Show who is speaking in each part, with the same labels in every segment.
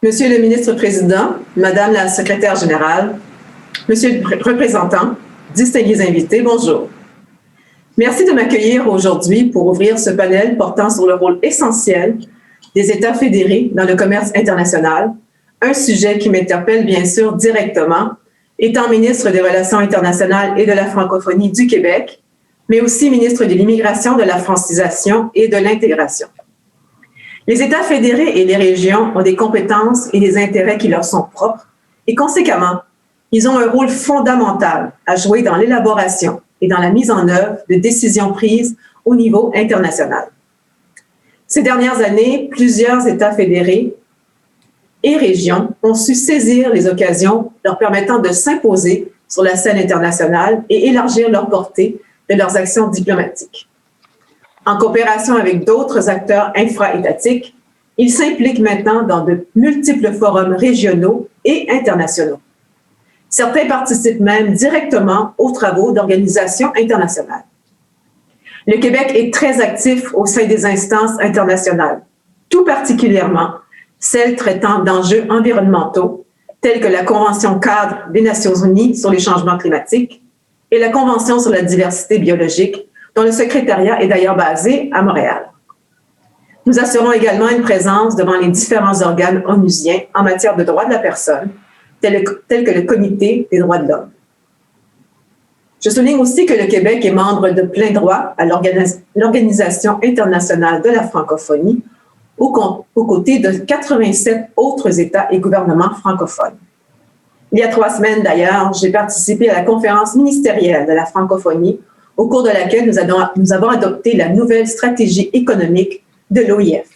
Speaker 1: Monsieur le ministre-président, Madame la secrétaire générale, Monsieur le représentant, distingués invités, bonjour. Merci de m'accueillir aujourd'hui pour ouvrir ce panel portant sur le rôle essentiel des États fédérés dans le commerce international, un sujet qui m'interpelle bien sûr directement, étant ministre des Relations internationales et de la Francophonie du Québec, mais aussi ministre de l'Immigration, de la Francisation et de l'Intégration. Les États fédérés et les régions ont des compétences et des intérêts qui leur sont propres et conséquemment, ils ont un rôle fondamental à jouer dans l'élaboration et dans la mise en œuvre de décisions prises au niveau international. Ces dernières années, plusieurs États fédérés et régions ont su saisir les occasions leur permettant de s'imposer sur la scène internationale et élargir leur portée de leurs actions diplomatiques. En coopération avec d'autres acteurs infra-étatiques, ils s'impliquent maintenant dans de multiples forums régionaux et internationaux. Certains participent même directement aux travaux d'organisations internationales. Le Québec est très actif au sein des instances internationales, tout particulièrement celles traitant d'enjeux environnementaux, tels que la Convention cadre des Nations unies sur les changements climatiques et la Convention sur la diversité biologique, dont le secrétariat est d'ailleurs basé à Montréal. Nous assurons également une présence devant les différents organes onusiens en matière de droits de la personne, tel que le Comité des droits de l'homme. Je souligne aussi que le Québec est membre de plein droit à l'Organisation internationale de la francophonie, aux côtés de 87 autres États et gouvernements francophones. Il y a 3 semaines d'ailleurs, j'ai participé à la conférence ministérielle de la francophonie, au cours de laquelle nous avons adopté la nouvelle stratégie économique de l'OIF.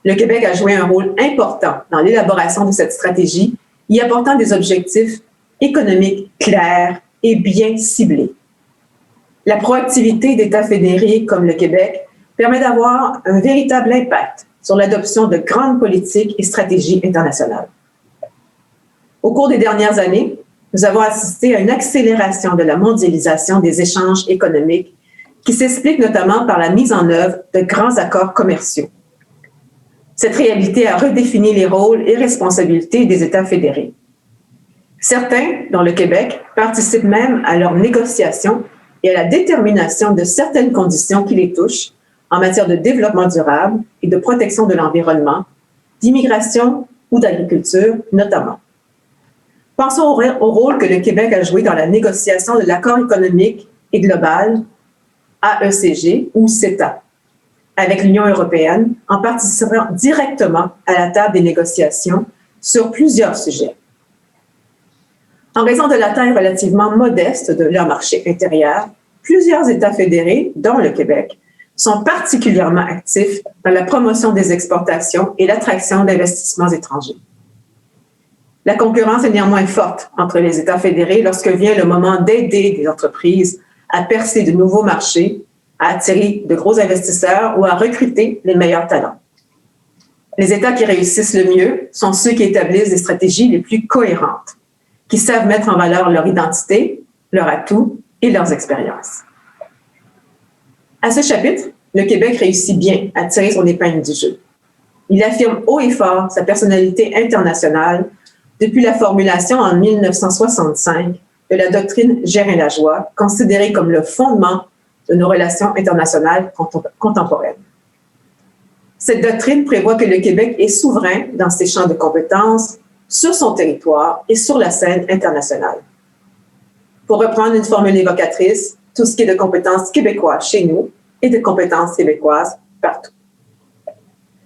Speaker 1: Le Québec a joué un rôle important dans l'élaboration de cette stratégie, y apportant des objectifs économiques clairs et bien ciblés. La proactivité d'États fédérés comme le Québec permet d'avoir un véritable impact sur l'adoption de grandes politiques et stratégies internationales. Au cours des dernières années, nous avons assisté à une accélération de la mondialisation des échanges économiques qui s'explique notamment par la mise en œuvre de grands accords commerciaux. Cette réalité a redéfini les rôles et responsabilités des États fédérés. Certains, dont le Québec, participent même à leurs négociations et à la détermination de certaines conditions qui les touchent en matière de développement durable et de protection de l'environnement, d'immigration ou d'agriculture notamment. Pensons au rôle que le Québec a joué dans la négociation de l'accord économique et global, AECG ou CETA, avec l'Union européenne, en participant directement à la table des négociations sur plusieurs sujets. En raison de la taille relativement modeste de leur marché intérieur, plusieurs États fédérés, dont le Québec, sont particulièrement actifs dans la promotion des exportations et l'attraction d'investissements étrangers. La concurrence est néanmoins forte entre les États fédérés lorsque vient le moment d'aider des entreprises à percer de nouveaux marchés, à attirer de gros investisseurs ou à recruter les meilleurs talents. Les États qui réussissent le mieux sont ceux qui établissent des stratégies les plus cohérentes, qui savent mettre en valeur leur identité, leurs atouts et leurs expériences. À ce chapitre, le Québec réussit bien à tirer son épingle du jeu. Il affirme haut et fort sa personnalité internationale depuis la formulation en 1965 de la doctrine générale, considérée comme le fondement de nos relations internationales contemporaines. Cette doctrine prévoit que le Québec est souverain dans ses champs de compétences, sur son territoire et sur la scène internationale. Pour reprendre une formule évocatrice, tout ce qui est de compétences québécoises chez nous et de compétences québécoises partout.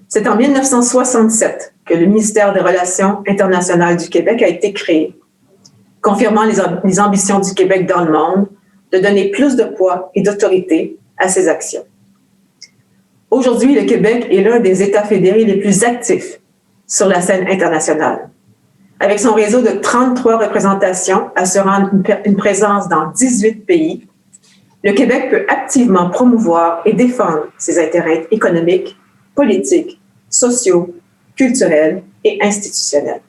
Speaker 1: C'est en 1967 que le ministère des Relations internationales du Québec a été créé, confirmant les ambitions du Québec dans le monde de donner plus de poids et d'autorité à ses actions. Aujourd'hui, le Québec est l'un des États fédérés les plus actifs sur la scène internationale. Avec son réseau de 33 représentations assurant une présence dans 18 pays, le Québec peut activement promouvoir et défendre ses intérêts économiques, politiques, sociaux, culturels et institutionnels.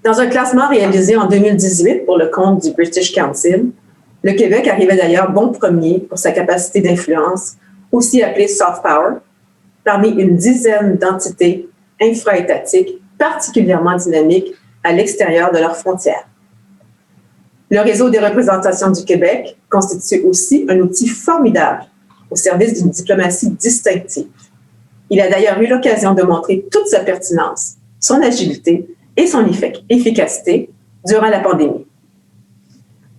Speaker 1: Dans un classement réalisé en 2018 pour le compte du British Council, le Québec arrivait d'ailleurs bon premier pour sa capacité d'influence, aussi appelée soft power, parmi une dizaine d'entités infra-étatiques particulièrement dynamiques à l'extérieur de leurs frontières. Le réseau des représentations du Québec constitue aussi un outil formidable au service d'une diplomatie distinctive. Il a d'ailleurs eu l'occasion de montrer toute sa pertinence, son agilité et son efficacité durant la pandémie.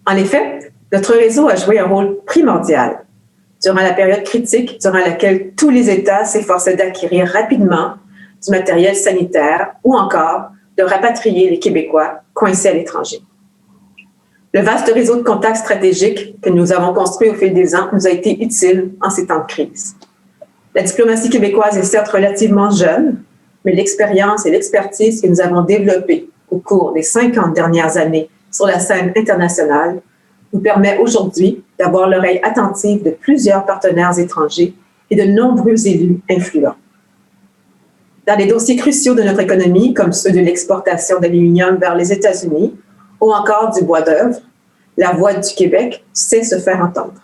Speaker 1: En effet, notre réseau a joué un rôle primordial durant la période critique durant laquelle tous les États s'efforçaient d'acquérir rapidement du matériel sanitaire ou encore de rapatrier les Québécois coincés à l'étranger. Le vaste réseau de contacts stratégiques que nous avons construit au fil des ans nous a été utile en ces temps de crise. La diplomatie québécoise est certes relativement jeune, mais l'expérience et l'expertise que nous avons développées au cours des 50 dernières années sur la scène internationale nous permet aujourd'hui d'avoir l'oreille attentive de plusieurs partenaires étrangers et de nombreux élus influents. Dans les dossiers cruciaux de notre économie, comme ceux de l'exportation d'aluminium vers les États-Unis ou encore du bois d'œuvre, la voix du Québec sait se faire entendre.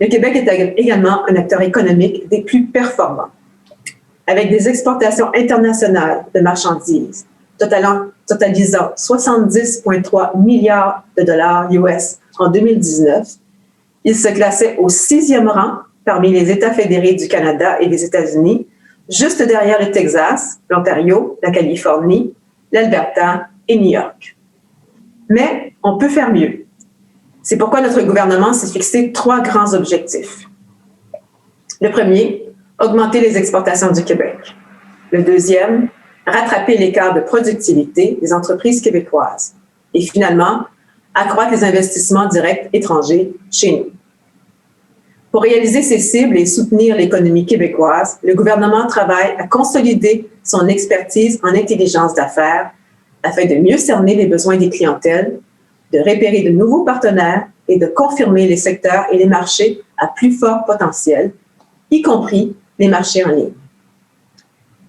Speaker 1: Le Québec est également un acteur économique des plus performants, avec des exportations internationales de marchandises totalisant 70,3 milliards de dollars US en 2019. Il se classait au 6e rang parmi les États fédérés du Canada et des États-Unis, juste derrière le Texas, l'Ontario, la Californie, l'Alberta et New York. Mais on peut faire mieux. C'est pourquoi notre gouvernement s'est fixé 3 grands objectifs. Le premier, augmenter les exportations du Québec. Le deuxième, rattraper l'écart de productivité des entreprises québécoises. Et finalement, accroître les investissements directs étrangers chez nous. Pour réaliser ces cibles et soutenir l'économie québécoise, le gouvernement travaille à consolider son expertise en intelligence d'affaires afin de mieux cerner les besoins des clientèles, de repérer de nouveaux partenaires et de confirmer les secteurs et les marchés à plus fort potentiel, y compris les marchés en ligne.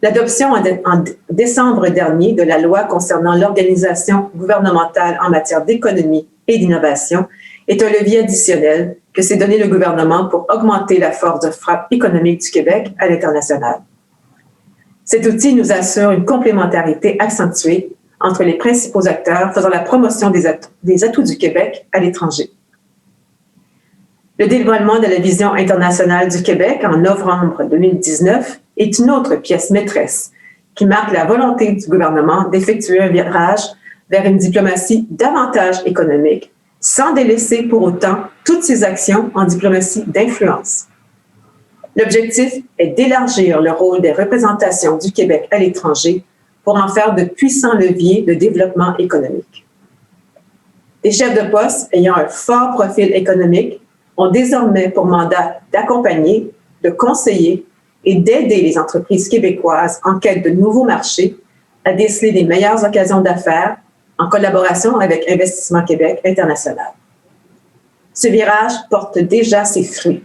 Speaker 1: L'adoption en décembre dernier de la loi concernant l'organisation gouvernementale en matière d'économie et d'innovation est un levier additionnel que s'est donné le gouvernement pour augmenter la force de frappe économique du Québec à l'international. Cet outil nous assure une complémentarité accentuée entre les principaux acteurs faisant la promotion des atouts du Québec à l'étranger. Le dévoilement de la vision internationale du Québec en novembre 2019 est une autre pièce maîtresse qui marque la volonté du gouvernement d'effectuer un virage vers une diplomatie davantage économique, sans délaisser pour autant toutes ses actions en diplomatie d'influence. L'objectif est d'élargir le rôle des représentations du Québec à l'étranger pour en faire de puissants leviers de développement économique. Des chefs de poste ayant un fort profil économique ont désormais pour mandat d'accompagner, de conseiller et d'aider les entreprises québécoises en quête de nouveaux marchés à déceler les meilleures occasions d'affaires en collaboration avec Investissement Québec International. Ce virage porte déjà ses fruits.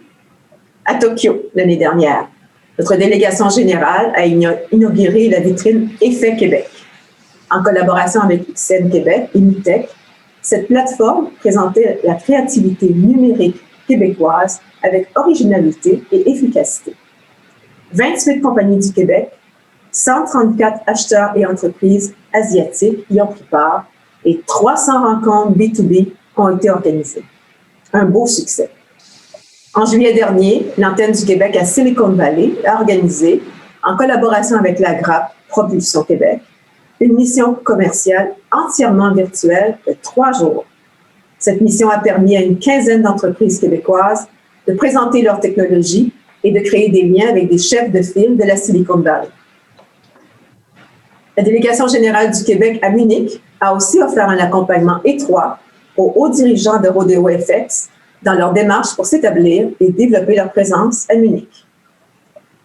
Speaker 1: À Tokyo, l'année dernière, notre délégation générale a inauguré la vitrine Effet Québec. En collaboration avec XN Québec et Nitech, cette plateforme présentait la créativité numérique québécoise avec originalité et efficacité. 28 compagnies du Québec, 134 acheteurs et entreprises asiatiques y ont pris part et 300 rencontres B2B ont été organisées. Un beau succès. En juillet dernier, l'antenne du Québec à Silicon Valley a organisé, en collaboration avec la GRAP Propulsion Québec, une mission commerciale entièrement virtuelle de 3 jours. Cette mission a permis à une quinzaine d'entreprises québécoises de présenter leurs technologies et de créer des liens avec des chefs de file de la Silicon Valley. La délégation générale du Québec à Munich a aussi offert un accompagnement étroit aux hauts dirigeants de Rodeo FX dans leur démarche pour s'établir et développer leur présence à Munich.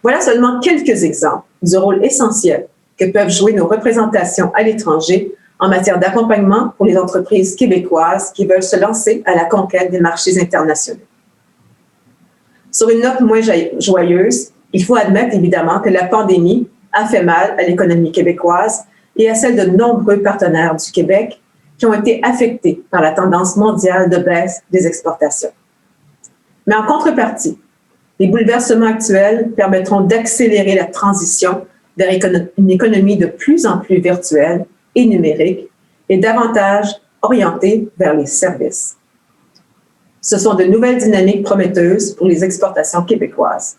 Speaker 1: Voilà seulement quelques exemples du rôle essentiel que peuvent jouer nos représentations à l'étranger en matière d'accompagnement pour les entreprises québécoises qui veulent se lancer à la conquête des marchés internationaux. Sur une note moins joyeuse, il faut admettre évidemment que la pandémie a fait mal à l'économie québécoise et à celle de nombreux partenaires du Québec qui ont été affectés par la tendance mondiale de baisse des exportations. Mais en contrepartie, les bouleversements actuels permettront d'accélérer la transition vers une économie de plus en plus virtuelle et numérique et davantage orientée vers les services. Ce sont de nouvelles dynamiques prometteuses pour les exportations québécoises.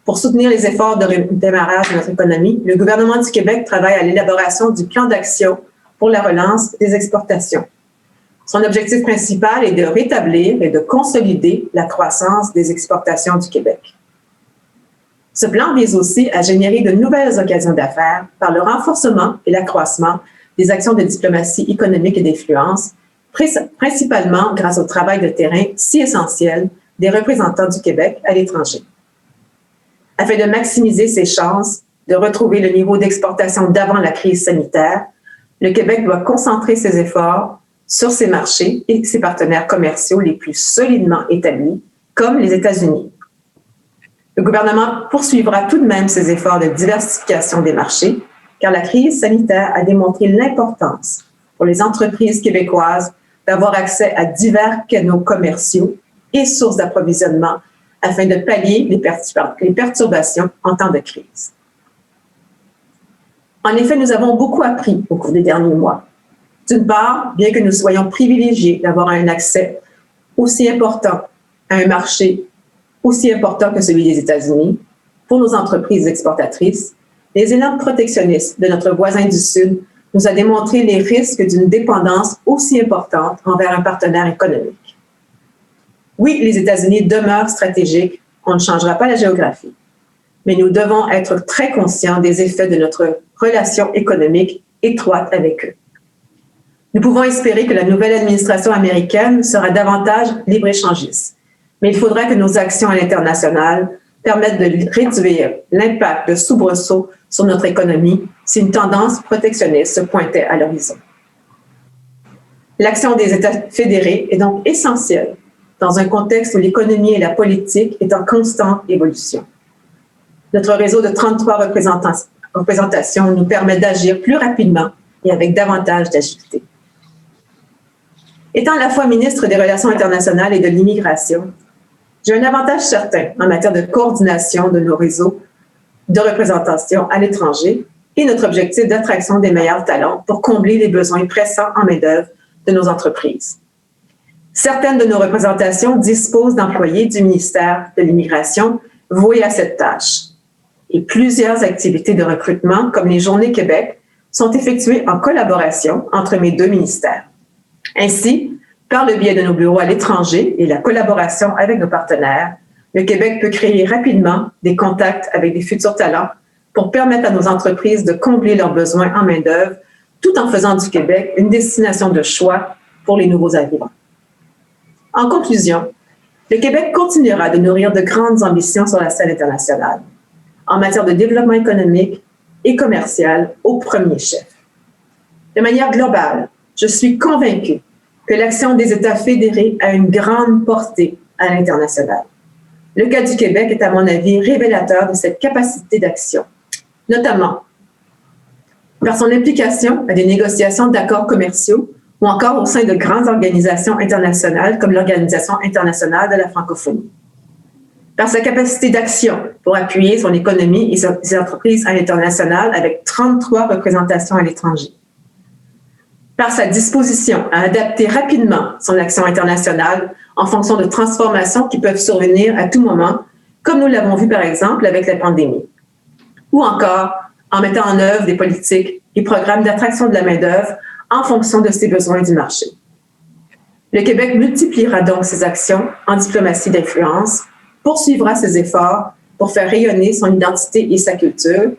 Speaker 1: Pour soutenir les efforts de démarrage de notre économie, le gouvernement du Québec travaille à l'élaboration du plan d'action pour la relance des exportations. Son objectif principal est de rétablir et de consolider la croissance des exportations du Québec. Ce plan vise aussi à générer de nouvelles occasions d'affaires par le renforcement et l'accroissement des actions de diplomatie économique et d'influence, principalement grâce au travail de terrain si essentiel des représentants du Québec à l'étranger. Afin de maximiser ses chances de retrouver le niveau d'exportation d'avant la crise sanitaire, le Québec doit concentrer ses efforts sur ses marchés et ses partenaires commerciaux les plus solidement établis, comme les États-Unis. Le gouvernement poursuivra tout de même ses efforts de diversification des marchés, car la crise sanitaire a démontré l'importance pour les entreprises québécoises d'avoir accès à divers canaux commerciaux et sources d'approvisionnement afin de pallier les perturbations en temps de crise. En effet, nous avons beaucoup appris au cours des derniers mois. D'une part, bien que nous soyons privilégiés d'avoir un accès aussi important à un marché aussi important que celui des États-Unis, pour nos entreprises exportatrices, les élans protectionnistes de notre voisin du Sud nous a démontré les risques d'une dépendance aussi importante envers un partenaire économique. Oui, les États-Unis demeurent stratégiques, on ne changera pas la géographie, mais nous devons être très conscients des effets de notre relation économique étroite avec eux. Nous pouvons espérer que la nouvelle administration américaine sera davantage libre-échangiste, mais il faudra que nos actions à l'international permettent de réduire l'impact de soubresauts sur notre économie si une tendance protectionniste se pointait à l'horizon. L'action des États fédérés est donc essentielle dans un contexte où l'économie et la politique est en constante évolution. Notre réseau de 33 représentations nous permet d'agir plus rapidement et avec davantage d'agilité. Étant à la fois ministre des Relations internationales et de l'immigration, j'ai un avantage certain en matière de coordination de nos réseaux de représentation à l'étranger et notre objectif d'attraction des meilleurs talents pour combler les besoins pressants en main-d'œuvre de nos entreprises. Certaines de nos représentations disposent d'employés du ministère de l'Immigration voués à cette tâche. Et plusieurs activités de recrutement, comme les Journées Québec, sont effectuées en collaboration entre mes deux ministères. Ainsi, par le biais de nos bureaux à l'étranger et la collaboration avec nos partenaires, le Québec peut créer rapidement des contacts avec des futurs talents pour permettre à nos entreprises de combler leurs besoins en main-d'œuvre, tout en faisant du Québec une destination de choix pour les nouveaux arrivants. En conclusion, le Québec continuera de nourrir de grandes ambitions sur la scène internationale, en matière de développement économique et commercial au premier chef. De manière globale, je suis convaincue que l'action des États fédérés a une grande portée à l'international. Le cas du Québec est, à mon avis, révélateur de cette capacité d'action, notamment par son implication à des négociations d'accords commerciaux ou encore au sein de grandes organisations internationales comme l'Organisation internationale de la Francophonie. Par sa capacité d'action pour appuyer son économie et ses entreprises à l'international avec 33 représentations à l'étranger. Par sa disposition à adapter rapidement son action internationale en fonction de transformations qui peuvent survenir à tout moment, comme nous l'avons vu par exemple avec la pandémie. Ou encore en mettant en œuvre des politiques et programmes d'attraction de la main-d'œuvre en fonction de ses besoins du marché. Le Québec multipliera donc ses actions en diplomatie d'influence, poursuivra ses efforts pour faire rayonner son identité et sa culture,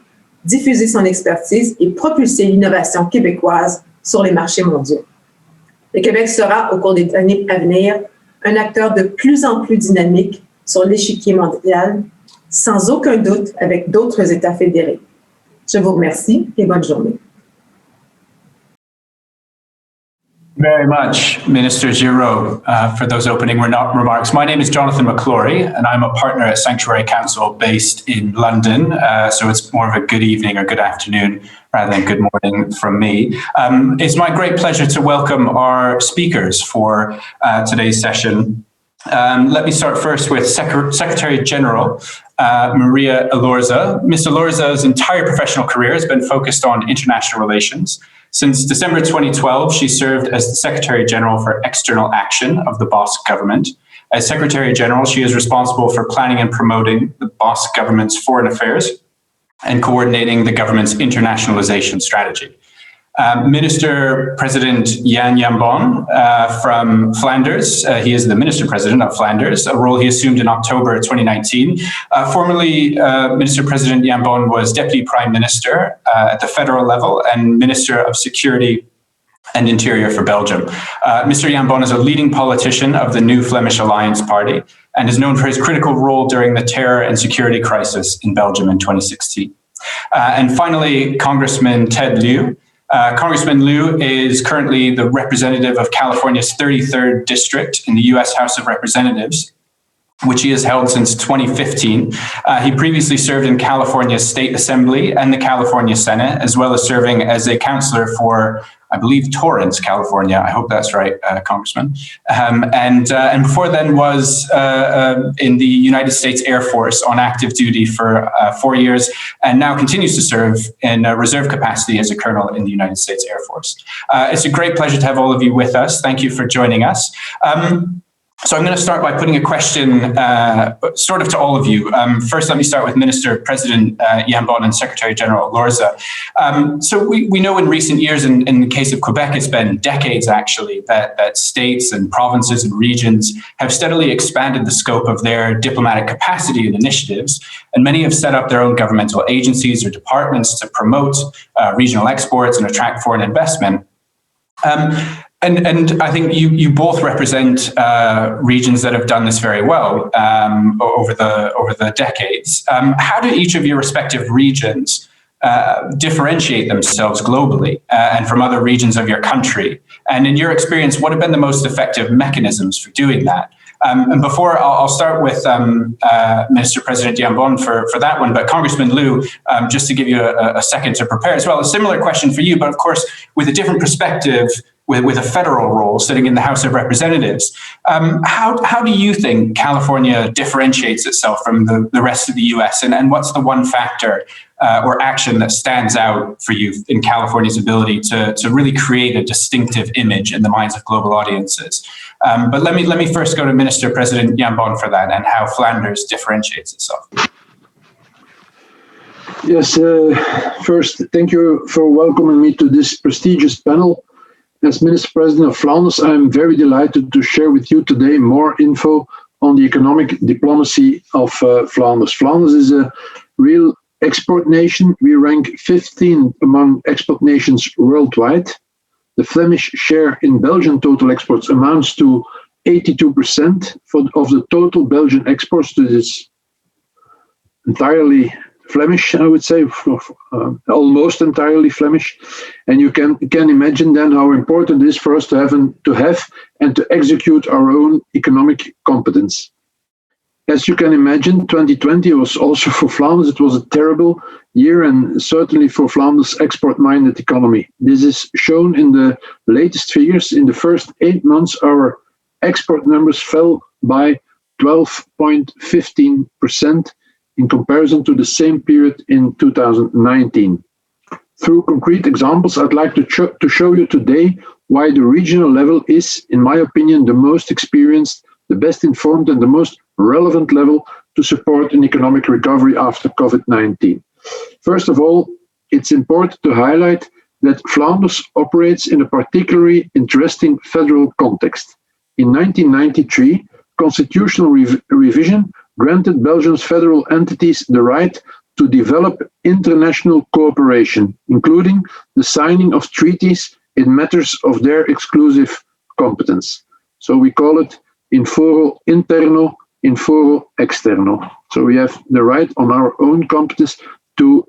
Speaker 1: diffuser son expertise et propulser l'innovation québécoise sur les marchés mondiaux. Le Québec sera, au cours des années à venir, un acteur de plus en plus dynamique sur l'échiquier mondial, sans aucun doute avec d'autres États fédérés. Je vous remercie et bonne journée.
Speaker 2: Very much, Minister Girault, for those opening remarks. My name is Jonathan McClory, and I'm a partner at Sanctuary Counsel based in London. So it's more of a good evening or good afternoon rather than good morning from me. It's my great pleasure to welcome our speakers for today's session. Let me start first with Secretary General Maria Elorza. Ms. Elorza's entire professional career has been focused on international relations. Since December 2012, she served as the Secretary General for External Action of the Basque government. As Secretary General, she is responsible for planning and promoting the Basque government's foreign affairs and coordinating the government's internationalization strategy. Minister-President Jan Jambon from Flanders, he is the Minister-President of Flanders, a role he assumed in October 2019. Formerly, Minister-President Jambon was Deputy Prime Minister at the federal level and Minister of Security and Interior for Belgium. Mr. Jambon is a leading politician of the New Flemish Alliance Party and is known for his critical role during the terror and security crisis in Belgium in 2016. And finally, Congressman Ted Lieu. Congressman Lieu is currently the representative of California's 33rd District in the U.S. House of Representatives, which he has held since 2015. He previously served in California's State Assembly and the California Senate, as well as serving as a counselor for, I believe, Torrance, California. I hope that's right, Congressman. And before then was in the United States Air Force on active duty for 4 years, and now continues to serve in a reserve capacity as a colonel in the United States Air Force. It's a great pleasure to have all of you with us. Thank you for joining us. So I'm going to start by putting a question sort of to all of you. First, let me start with Minister-President Jambon and Secretary-General Elorza. So we know in recent years, in the case of Quebec, it's been decades actually, that states and provinces and regions have steadily expanded the scope of their diplomatic capacity and initiatives, and many have set up their own governmental agencies or departments to promote regional exports and attract foreign investment. And I think you both represent regions that have done this very well over the decades. How do each of your respective regions differentiate themselves globally and from other regions of your country? And in your experience, what have been the most effective mechanisms for doing that? And before I'll start with Minister-President Jambon for that one, but Congressman Lieu, just to give you a second to prepare as well, a similar question for you, but of course with a different perspective, with a federal role sitting in the House of Representatives. How do you think California differentiates itself from the rest of the US? And what's the one factor or action that stands out for you in California's ability to really create a distinctive image in the minds of global audiences? But let me first go to Minister-President Jambon for that and how Flanders differentiates itself.
Speaker 3: Yes, first, thank you for welcoming me to this prestigious panel. As Minister-President of Flanders, I'm very delighted to share with you today more info on the economic diplomacy of Flanders. Flanders is a real export nation. We rank 15th among export nations worldwide. The Flemish share in Belgian total exports amounts to 82% of the total Belgian exports. This is entirely Flemish, I would say, almost entirely Flemish. And you can imagine then how important it is for us to have and to execute our own economic competence. As you can imagine, 2020 was also for Flanders, it was a terrible year, and certainly for Flanders' export-minded economy. This is shown in the latest figures. In the first 8 months, our export numbers fell by 12.15%. in comparison to the same period in 2019. Through concrete examples, I'd like to show you today why the regional level is, in my opinion, the most experienced, the best informed, and the most relevant level to support an economic recovery after COVID-19. First of all, it's important to highlight that Flanders operates in a particularly interesting federal context. In 1993, constitutional revision granted Belgium's federal entities the right to develop international cooperation, including the signing of treaties in matters of their exclusive competence. So we call it in foro interno, in foro externo. So we have the right on our own competence to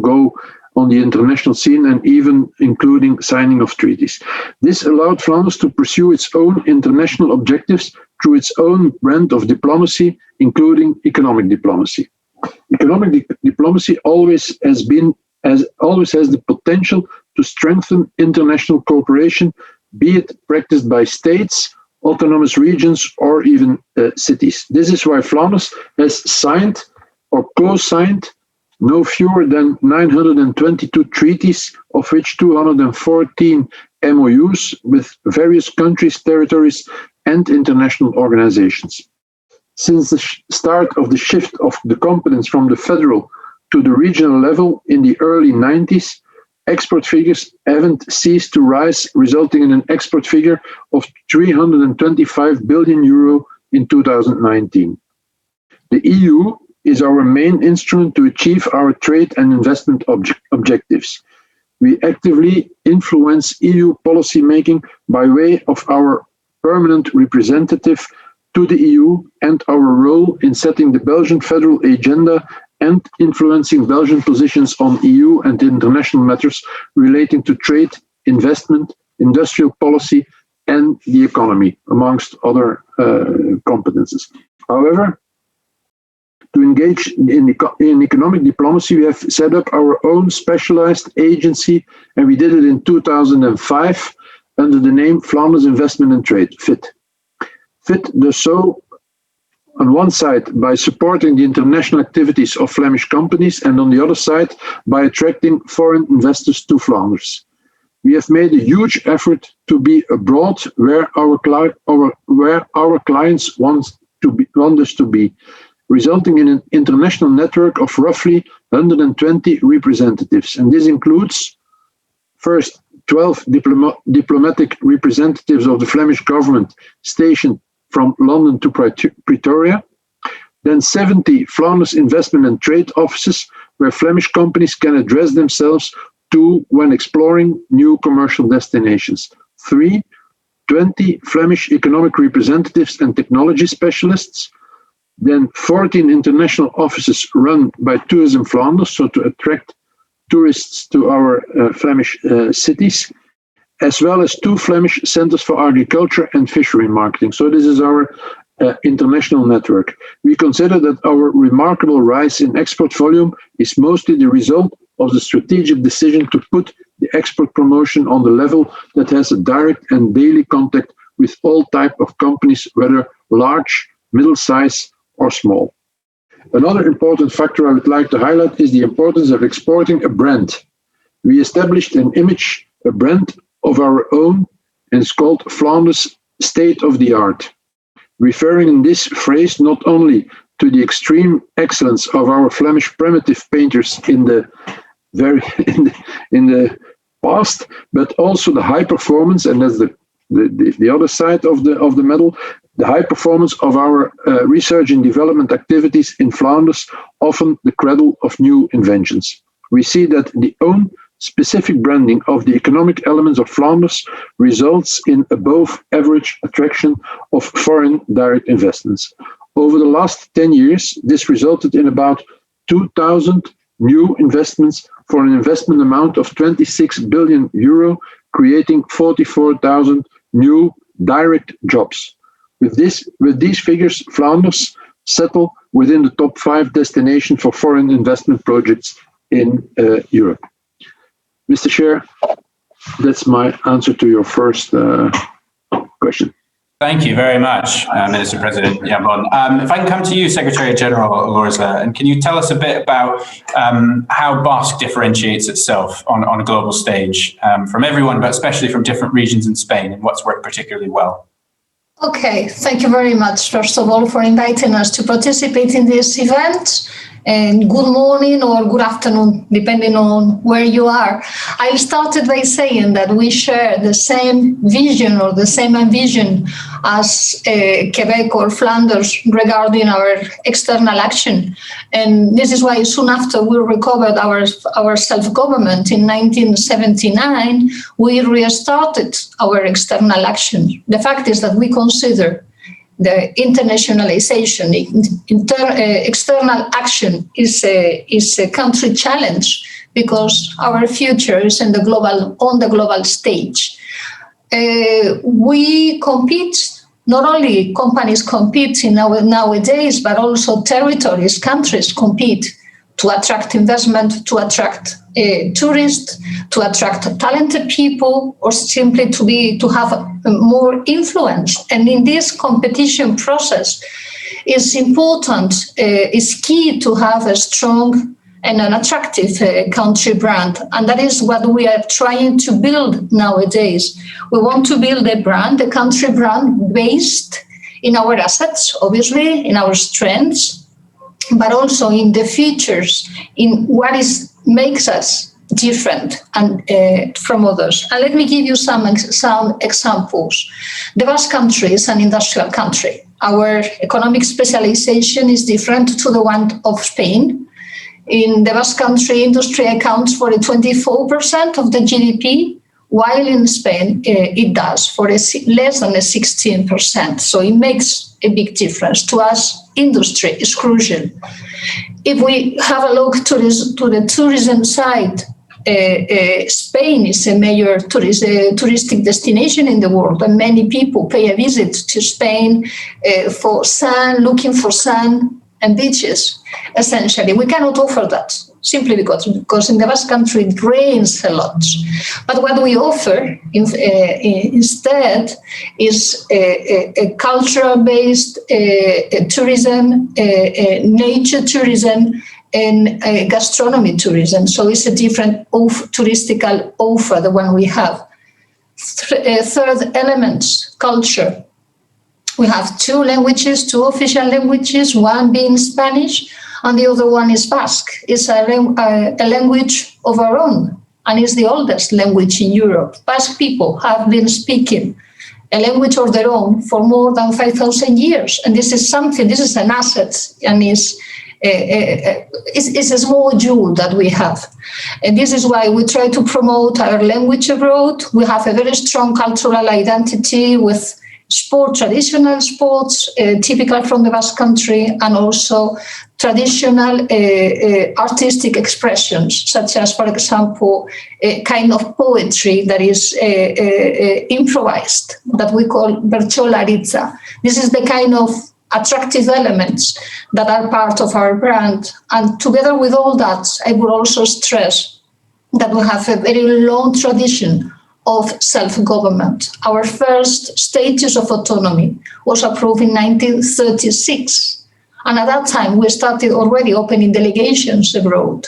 Speaker 3: go on the international scene, and even including signing of treaties. This allowed Flanders to pursue its own international objectives through its own brand of diplomacy, including economic diplomacy. Economic diplomacy always has the potential to strengthen international cooperation, be it practiced by states autonomous regions, or even cities. This is why Flanders has signed or co-signed no fewer than 922 treaties, of which 214 MOUs with various countries, territories, and international organizations. Since the start of the shift of the competence from the federal to the regional level in the early 90s, export figures haven't ceased to rise, resulting in an export figure of 325 billion euro in 2019. The EU is our main instrument to achieve our trade and investment objectives. We actively influence EU policy making by way of our permanent representative to the EU and our role in setting the Belgian federal agenda and influencing Belgian positions on EU and international matters relating to trade, investment, industrial policy, and the economy, amongst other competences. However, to engage in economic diplomacy, we have set up our own specialized agency, and we did it in 2005 under the name Flanders Investment and Trade, FIT. FIT does so on one side by supporting the international activities of Flemish companies, and on the other side by attracting foreign investors to Flanders. We have made a huge effort to be abroad where our clients want us to be, resulting in an international network of roughly 120 representatives. And this includes, first, 12 diplomatic representatives of the Flemish government stationed from London to Pretoria, then 70 Flanders investment and trade offices where Flemish companies can address themselves to when exploring new commercial destinations. 20 Flemish economic representatives and technology specialists, then 14 international offices run by Tourism Flanders, so to attract tourists to our Flemish cities, as well as 2 Flemish centers for agriculture and fishery marketing. So this is our international network. We consider that our remarkable rise in export volume is mostly the result of the strategic decision to put the export promotion on the level that has a direct and daily contact with all types of companies, whether large, middle-size, or small. Another important factor I would like to highlight is the importance of exporting a brand. We established a brand of our own, and it's called Flanders State of the Art, referring in this phrase not only to the extreme excellence of our Flemish primitive painters in the past, but also the high performance, and that's the other side of the medal, the high performance of our research and development activities in Flanders, often the cradle of new inventions. We see that the own specific branding of the economic elements of Flanders results in above average attraction of foreign direct investments. Over the last 10 years, this resulted in about 2,000 new investments for an investment amount of 26 billion euro, creating 44,000 new direct jobs. With these figures, Flanders settle within the top 5 destinations for foreign investment projects in Europe. Mr. Chair, that's my answer to your first question.
Speaker 2: Thank you very much, Minister President Jambon. If I can come to you, Secretary General Elorza, and can you tell us a bit about how Basque differentiates itself on a global stage from everyone, but especially from different regions in Spain, and what's worked particularly well?
Speaker 4: Okay, thank you very much, first of all, for inviting us to participate in this event. And good morning or good afternoon, depending on where you are. I started by saying that we share the same vision or the same ambition as Quebec or Flanders regarding our external action. And this is why soon after we recovered our self-government in 1979, we restarted our external action. The fact is that we consider the internationalization, external action is a country challenge because our future is on the global stage. We compete, not only companies compete nowadays, but also territories, countries compete to attract investment, to attract tourists, to attract talented people, or simply to have more influence. And in this competition process, it's important, it's key to have a strong and an attractive country brand. And that is what we are trying to build nowadays. We want to build a brand, a country brand based in our assets, obviously, in our strengths, but also in the features, in what makes us different and from others. And let me give you some examples. The Basque country is an industrial country. Our economic specialization is different to the one of Spain. In the Basque country, industry accounts for 24% of the GDP, while in Spain, it does for less than 16%. So it makes a big difference. To us, industry is crucial. If we have a look to the tourism side, Spain is a major touristic destination in the world, and many people pay a visit to Spain for sun, looking for sun and beaches. Essentially, we cannot offer that simply because in the Basque country it rains a lot. But what we offer instead is a cultural-based tourism, nature tourism, and gastronomy tourism. So it's a different touristical offer, the one we have. Third element, culture. We have two official languages, one being Spanish, and the other one is Basque. It's a language of our own, and it's the oldest language in Europe. Basque people have been speaking a language of their own for more than 5,000 years. And this is an asset, and it's a small jewel that we have. And this is why we try to promote our language abroad. We have a very strong cultural identity with traditional sports, typical from the Basque country, and also traditional artistic expressions, such as, for example, a kind of poetry that is improvised, that we call bertsolaritza. This is the kind of attractive elements that are part of our brand. And together with all that, I would also stress that we have a very long tradition of self-government. Our first status of autonomy was approved in 1936. And at that time, we started already opening delegations abroad.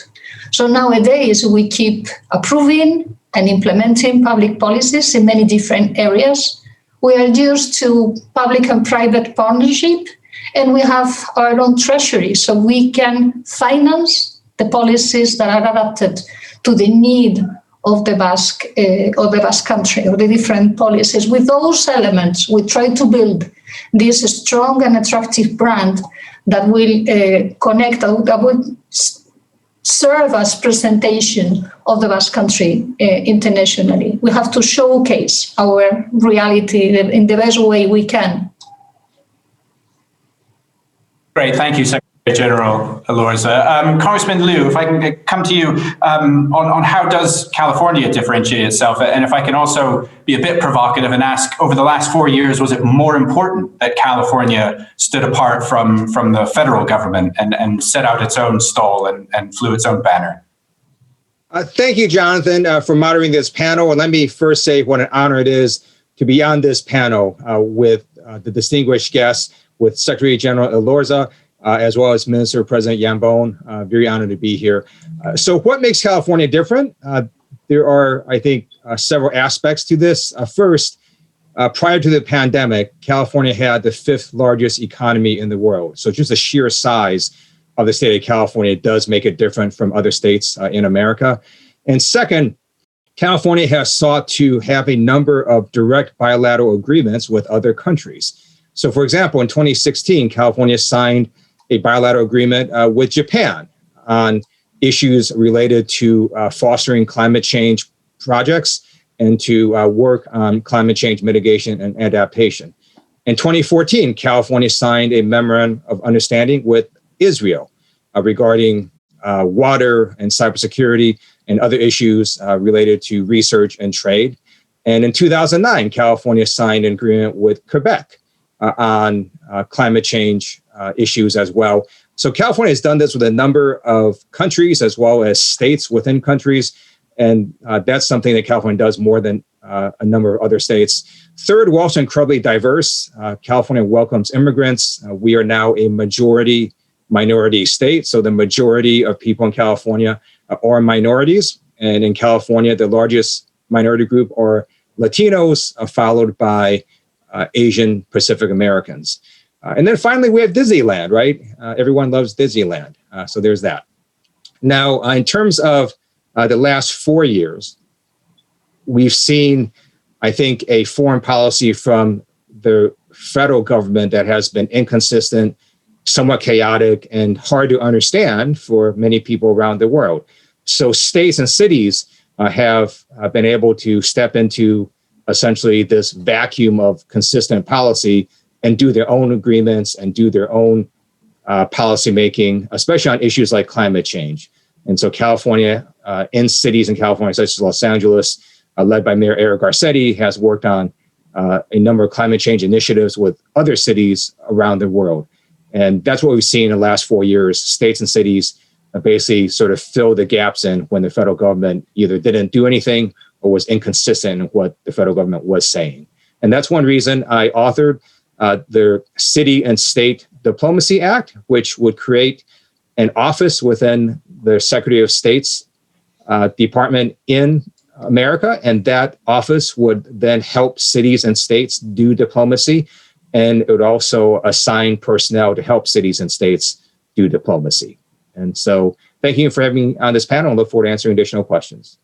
Speaker 4: So nowadays, we keep approving and implementing public policies in many different areas. We are used to public and private partnership, and we have our own treasury, so we can finance the policies that are adapted to the need of the Basque country, or the different policies. With those elements, we try to build this strong and attractive brand that will connect, that will serve as presentation of the Basque country internationally. We have to showcase our reality in the best way we can.
Speaker 2: Great, thank you, Secretary General Elorza. Congressman Lieu, if I can come to you on how does California differentiate itself, and if I can also be a bit provocative and ask, over the last 4 years, was it more important that California stood apart from the federal government and set out its own stall and flew its own banner?
Speaker 5: Thank you, Jonathan, for moderating this panel. And let me first say what an honor it is to be on this panel with the distinguished guests, with Secretary General Elorza, as well as Minister-President Jambon. Very honored to be here. So what makes California different? There are, I think, several aspects to this. First, prior to the pandemic, California had the 5th largest economy in the world. So just the sheer size of the state of California does make it different from other states in America. And second, California has sought to have a number of direct bilateral agreements with other countries. So, for example, in 2016, California signed a bilateral agreement with Japan on issues related to fostering climate change projects and to work on climate change mitigation and adaptation. In 2014, California signed a memorandum of understanding with Israel regarding water and cybersecurity and other issues related to research and trade. And in 2009, California signed an agreement with Quebec on climate change issues as well. So California has done this with a number of countries as well as states within countries. And that's something that California does more than a number of other states. Third, we're also incredibly diverse. California welcomes immigrants. We are now a majority minority state. So the majority of people in California are minorities. And in California, the largest minority group are Latinos, followed by Asian Pacific Americans. And then finally, we have Disneyland, right? Everyone loves Disneyland. So there's that. Now, in terms of the last 4 years, we've seen, I think, a foreign policy from the federal government that has been inconsistent, somewhat chaotic, and hard to understand for many people around the world. So states and cities have been able to step into essentially this vacuum of consistent policy and do their own agreements and do their own policy making, especially on issues like climate change. And so California, in cities in California, such as Los Angeles, led by Mayor Eric Garcetti, has worked on a number of climate change initiatives with other cities around the world. And that's what we've seen in the last 4 years. States and cities basically sort of fill the gaps in when the federal government either didn't do anything or was inconsistent in what the federal government was saying. And that's one reason I authored the City and State Diplomacy Act, which would create an office within the Secretary of State's department in America. And that office would then help cities and states do diplomacy. And it would also assign personnel to help cities and states do diplomacy. And so thank you for having me on this panel and look forward to answering additional questions.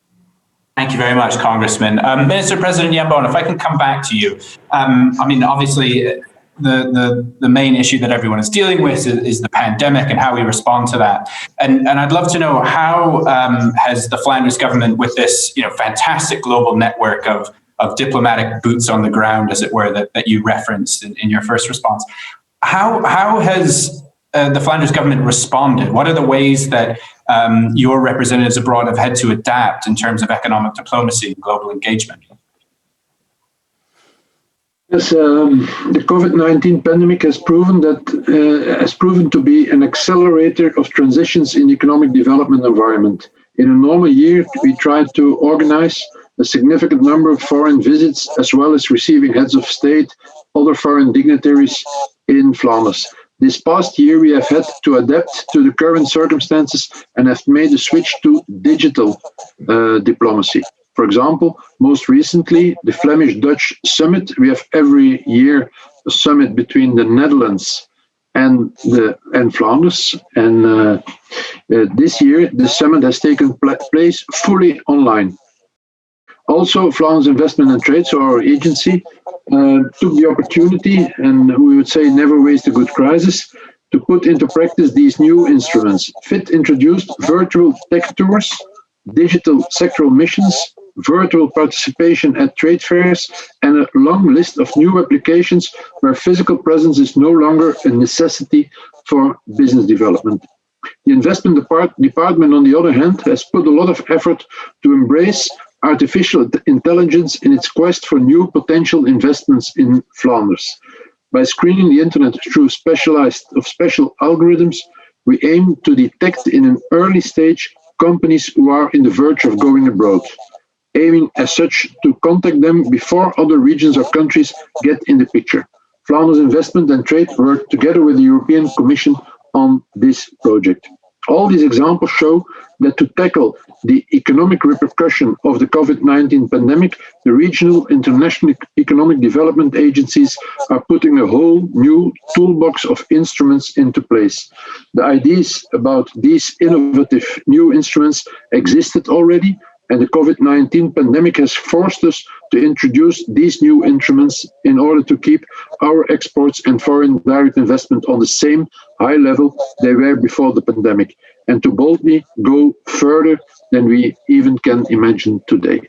Speaker 2: Thank you very much, Congressman. Minister-President Jambon, if I can come back to you. I mean, obviously, the main issue that everyone is dealing with is the pandemic and how we respond to that. And I'd love to know how has the Flanders government, with this fantastic global network of diplomatic boots on the ground, as it were, that you referenced in your first response, how has the Flanders government responded? What are the ways that your representatives abroad have had to adapt in terms of economic diplomacy and global engagement?
Speaker 3: Yes, the COVID-19 pandemic has proven to be an accelerator of transitions in the economic development environment. In a normal year, we tried to organize a significant number of foreign visits, as well as receiving heads of state, other foreign dignitaries in Flanders. This past year, we have had to adapt to the current circumstances and have made a switch to digital diplomacy. For example, most recently, the Flemish-Dutch summit. We have every year a summit between the Netherlands and Flanders. And this year, the summit has taken place fully online. Also, Flanders Investment and Trade, so our agency, took the opportunity, and we would say never waste a good crisis, to put into practice these new instruments. FIT introduced virtual tech tours, digital sectoral missions, virtual participation at trade fairs, and a long list of new applications where physical presence is no longer a necessity for business development. The investment department, on the other hand, has put a lot of effort to embrace artificial intelligence in its quest for new potential investments in Flanders. By screening the internet through special algorithms, we aim to detect in an early stage companies who are in the verge of going abroad, aiming as such to contact them before other regions or countries get in the picture. Flanders Investment and Trade worked together with the European Commission on this project. All these examples show that to tackle the economic repercussion of the COVID-19 pandemic, the regional international economic development agencies are putting a whole new toolbox of instruments into place. The ideas about these innovative new instruments existed already, and the COVID-19 pandemic has forced us to introduce these new instruments in order to keep our exports and foreign direct investment on the same high level they were before the pandemic, and to boldly go further than we even can imagine today.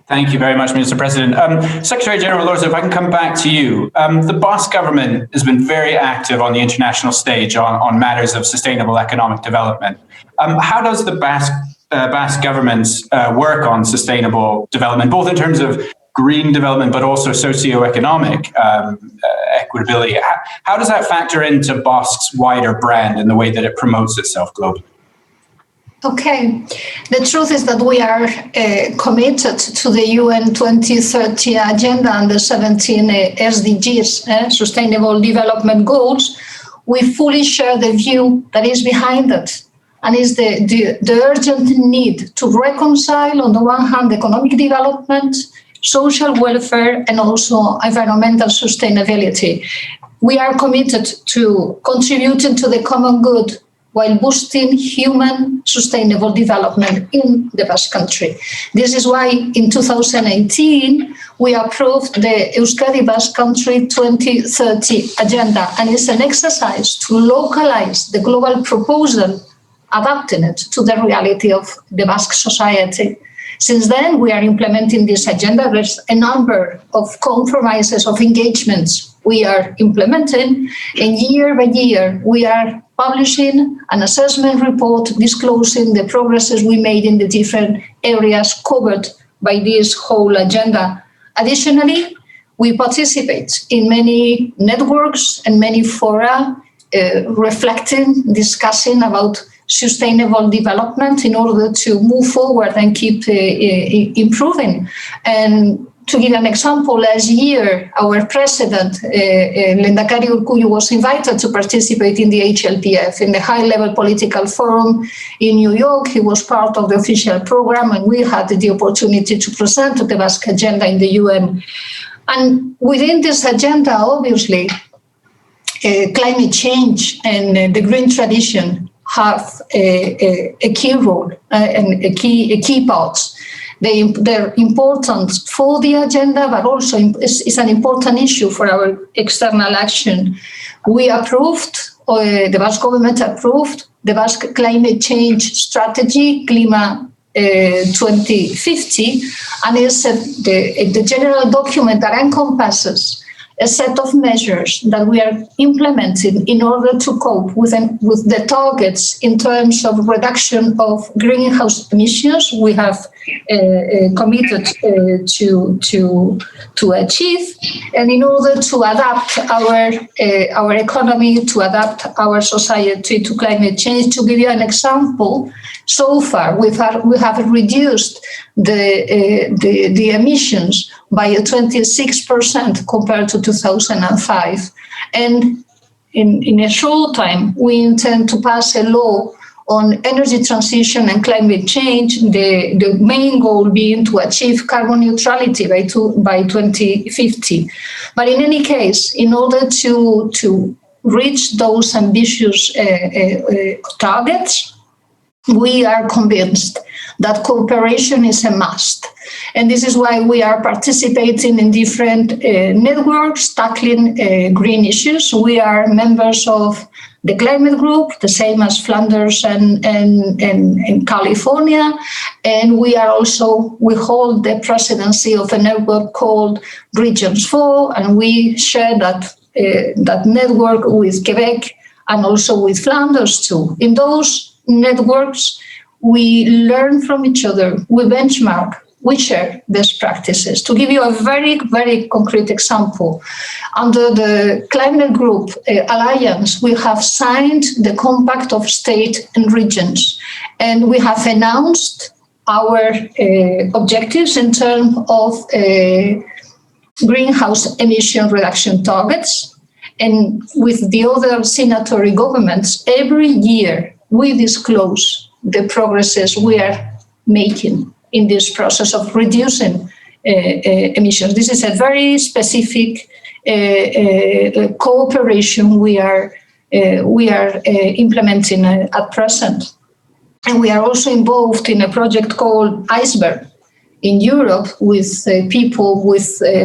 Speaker 2: Thank you very much, Mr. President. Secretary General Elorza, if I can come back to you. The Basque government has been very active on the international stage on matters of sustainable economic development. How does the Basque government work on sustainable development, both in terms of green development, but also socioeconomic equitability. How does that factor into Basque's wider brand and the way that it promotes itself globally?
Speaker 4: Okay. The truth is that we are committed to the UN 2030 agenda and the 17 SDGs, Sustainable Development Goals. We fully share the view that is behind it, and is the urgent need to reconcile, on the one hand, economic development, social welfare, and also environmental sustainability. We are committed to contributing to the common good while boosting human sustainable development in the Basque Country. This is why in 2018, we approved the Euskadi Basque Country 2030 agenda, and it's an exercise to localize the global proposal, adapting it to the reality of the Basque society. Since then, we are implementing this agenda. There's a number of compromises, of engagements we are implementing, and year by year, we are publishing an assessment report disclosing the progresses we made in the different areas covered by this whole agenda. Additionally, we participate in many networks and many fora reflecting, discussing about sustainable development in order to move forward and keep improving. And to give an example, last year, our president, Lendakari Urkullu, was invited to participate in the HLPF, in the high-level political forum in New York. He was part of the official program, and we had the opportunity to present the Basque agenda in the UN. And within this agenda, obviously, climate change and the green tradition have a key role and a key part. They're important for the agenda, but also it's an important issue for our external action. We approved, the Basque government approved, the Basque climate change strategy, Clima 2050, and it's the general document that encompasses a set of measures that we are implementing in order to cope with the targets in terms of reduction of greenhouse emissions we have committed to achieve, and in order to adapt our economy, to adapt our society to climate change. To give you an example, so far we have reduced the emissions by 26% compared to 2005. And in a short time, we intend to pass a law on energy transition and climate change, the main goal being to achieve carbon neutrality by 2050. But in any case, in order to reach those ambitious targets, we are convinced that cooperation is a must. And this is why we are participating in different networks tackling green issues. We are members of the climate group, the same as Flanders and California. And we hold the presidency of a network called Regions 4, and we share that network with Quebec and also with Flanders too. In those networks, we learn from each other, we benchmark, we share best practices. To give you a very, very concrete example, under the Climate Group Alliance, we have signed the Compact of State and Regions, and we have announced our objectives in terms of greenhouse emission reduction targets. And with the other signatory governments, every year we disclose the progresses we are making in this process of reducing emissions. This is a very specific cooperation we are implementing at present. And we are also involved in a project called Iceberg in Europe with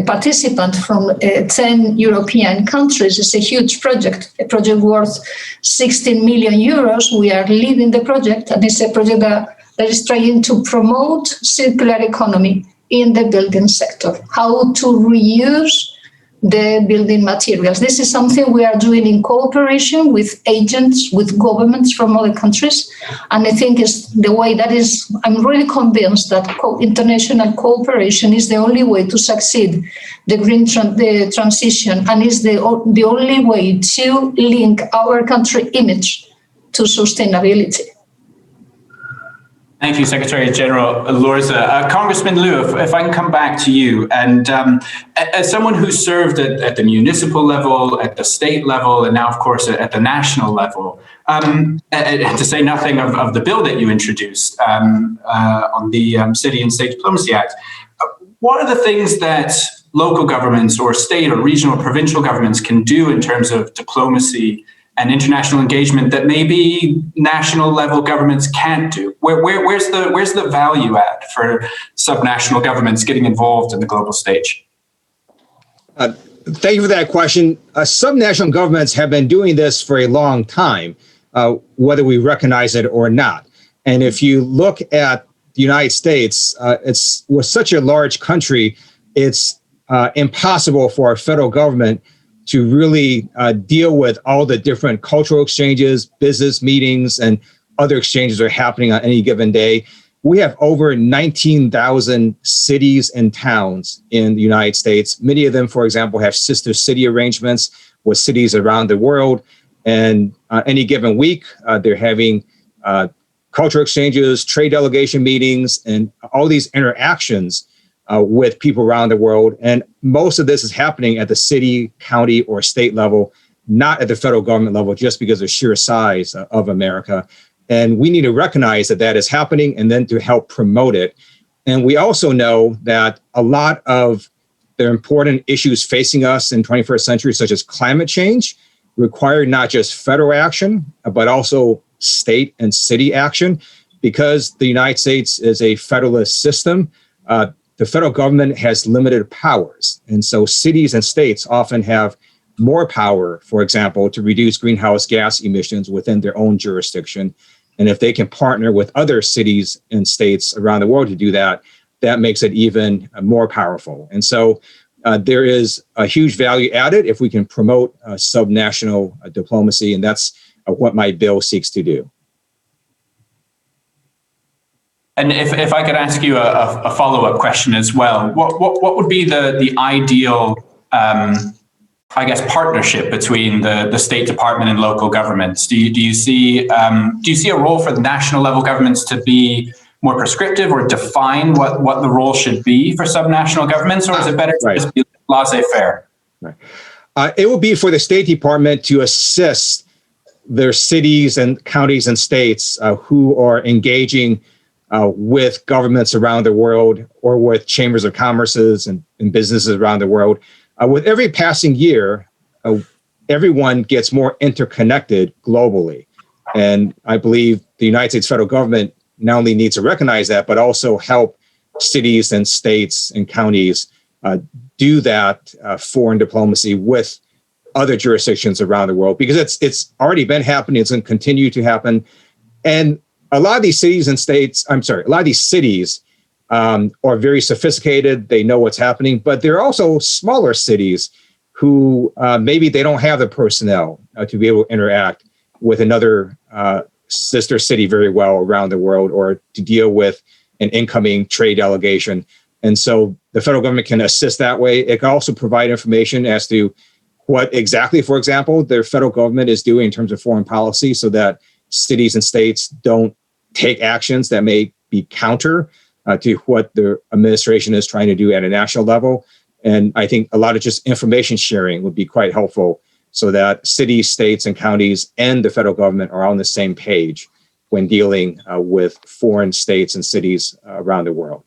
Speaker 4: participants from 10 European countries. It's a huge project, a project worth 16 million euros. We are leading the project, and it's a project that is trying to promote circular economy in the building sector, how to reuse the building materials. This is something we are doing in cooperation with agents, with governments from other countries. And I think is the way that is, I'm really convinced that international cooperation is the only way to succeed the green transition, and is the only way to link our country image to sustainability.
Speaker 2: Thank you, Secretary General Elorza. Congressman Lieu, if I can come back to you, and as someone who served at the municipal level, at the state level, and now, of course, at the national level, to say nothing of the bill that you introduced on the City and State Diplomacy Act, what are the things that local governments or state or regional or provincial governments can do in terms of diplomacy and international engagement that maybe national level governments can't do? Where's the value add for subnational governments getting involved in the global stage?
Speaker 5: Thank you for that question. Subnational governments have been doing this for a long time, whether we recognize it or not. And if you look at the United States, we're such a large country, it's impossible for our federal government to really deal with all the different cultural exchanges, business meetings, and other exchanges that are happening on any given day. We have over 19,000 cities and towns in the United States. Many of them, for example, have sister city arrangements with cities around the world. And any given week, they're having cultural exchanges, trade delegation meetings, and all these interactions with people around the world. And most of this is happening at the city, county, or state level, not at the federal government level, just because of the sheer size of America. And we need to recognize that that is happening and then to help promote it. And we also know that a lot of the important issues facing us in the 21st century, such as climate change, require not just federal action, but also state and city action. Because the United States is a federalist system, the federal government has limited powers. And so cities and states often have more power, for example, to reduce greenhouse gas emissions within their own jurisdiction. And if they can partner with other cities and states around the world to do that, that makes it even more powerful. And so there is a huge value added if we can promote subnational diplomacy, and that's what my bill seeks to do.
Speaker 2: And if I could ask you a follow-up question as well, what would be the ideal, partnership between the State Department and local governments? Do you see a role for the national level governments to be more prescriptive or define what the role should be for subnational governments, or is it better to just be laissez-faire?
Speaker 5: Right. It will be for the State Department to assist their cities and counties and states who are engaging with governments around the world, or with chambers of commerces and businesses around the world. With every passing year, everyone gets more interconnected globally. And I believe the United States federal government not only needs to recognize that, but also help cities and states and counties do that foreign diplomacy with other jurisdictions around the world, because it's already been happening. It's going to continue to happen. And a lot of these cities and states, a lot of these cities are very sophisticated. They know what's happening, but there are also smaller cities who maybe they don't have the personnel to be able to interact with another sister city very well around the world, or to deal with an incoming trade delegation. And so the federal government can assist that way. It can also provide information as to what exactly, for example, their federal government is doing in terms of foreign policy, so that cities and states don't take actions that may be counter to what the administration is trying to do at a national level. And I think a lot of just information sharing would be quite helpful, so that cities, states, and counties and the federal government are on the same page when dealing with foreign states and cities around the world.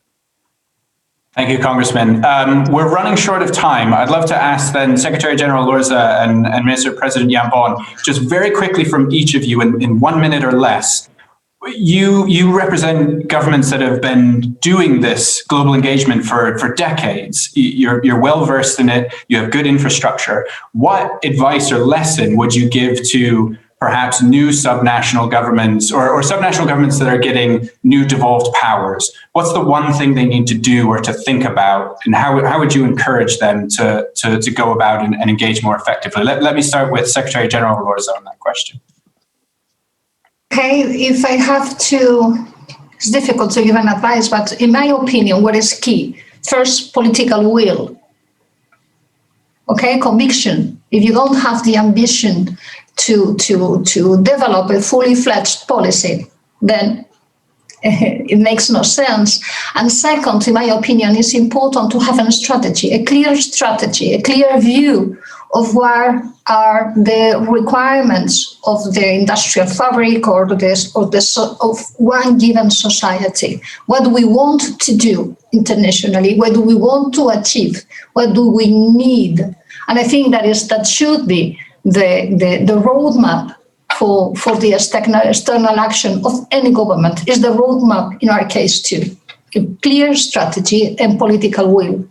Speaker 2: Thank you, Congressman. We're running short of time. I'd love to ask then Secretary General Elorza and Minister-President Jambon, just very quickly from each of you in 1 minute or less. You represent governments that have been doing this global engagement for decades. You're well versed in it. You have good infrastructure. What advice or lesson would you give to perhaps new subnational governments or subnational governments that are getting new devolved powers? What's the one thing they need to do or to think about, and how would you encourage them to go about and engage more effectively? Let me start with Secretary General Elorza on that question.
Speaker 4: Okay, if I have to, it's difficult to give an advice, but in my opinion, what is key? First, political will. Okay, conviction. If you don't have the ambition to develop a fully fledged policy, then it makes no sense. And second, in my opinion, it's important to have a strategy, a clear view of where are the requirements of the industrial fabric or of one given society. What do we want to do internationally? What do we want to achieve? What do we need? And I think that should be the roadmap for the external action of any government, is the roadmap in our case too. A clear strategy and political will.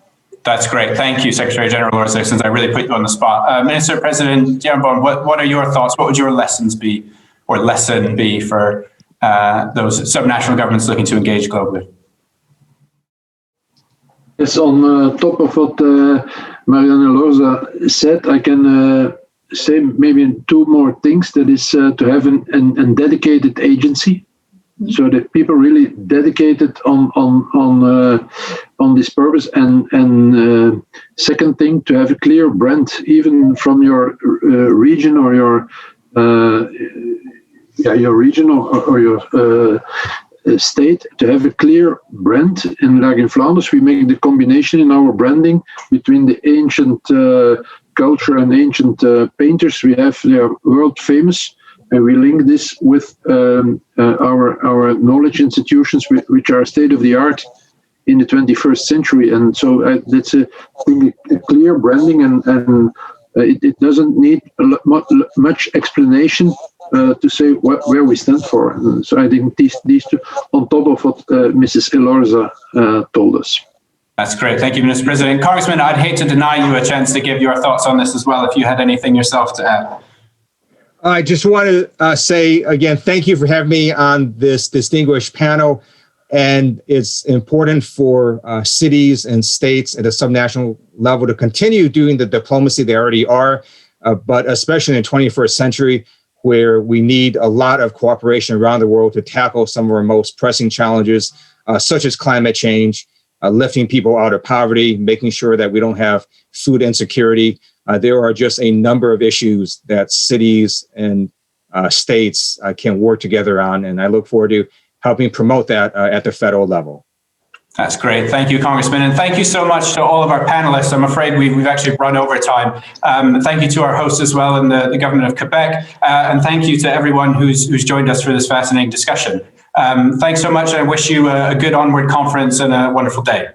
Speaker 2: That's great. Thank you, Secretary General Elorza, since I really put you on the spot. Minister-President Jambon, what are your thoughts? What would your lesson be for those subnational governments looking to engage globally?
Speaker 3: Yes, on top of what Marianne Elorza said, I can say maybe two more things. That is to have a dedicated agency, so that people really dedicated on this purpose. And second thing, to have a clear brand, even from your region or your region or your state, to have a clear brand. And like in Flanders, we make the combination in our branding between the ancient culture and ancient painters. They are world famous, and we link this with our knowledge institutions, which are state of the art in the 21st century. And so that's a clear branding, and it doesn't need much explanation to say where we stand for. And so I think these two, on top of what Mrs. Elorza told us.
Speaker 2: That's great. Thank you, Mr. President. Congressman, I'd hate to deny you a chance to give your thoughts on this as well, if you had anything yourself to add.
Speaker 5: I just want to say again, thank you for having me on this distinguished panel. And it's important for cities and states at a subnational level to continue doing the diplomacy they already are, but especially in the 21st century, where we need a lot of cooperation around the world to tackle some of our most pressing challenges, such as climate change, lifting people out of poverty, making sure that we don't have food insecurity. There are just a number of issues that cities and states can work together on, and I look forward to helping promote that at the federal level.
Speaker 2: That's great. Thank you, Congressman. And thank you so much to all of our panelists. I'm afraid we've actually run over time. Thank you to our hosts as well in the Government of Quebec. And thank you to everyone who's joined us for this fascinating discussion. Thanks so much. I wish you a good onward conference and a wonderful day.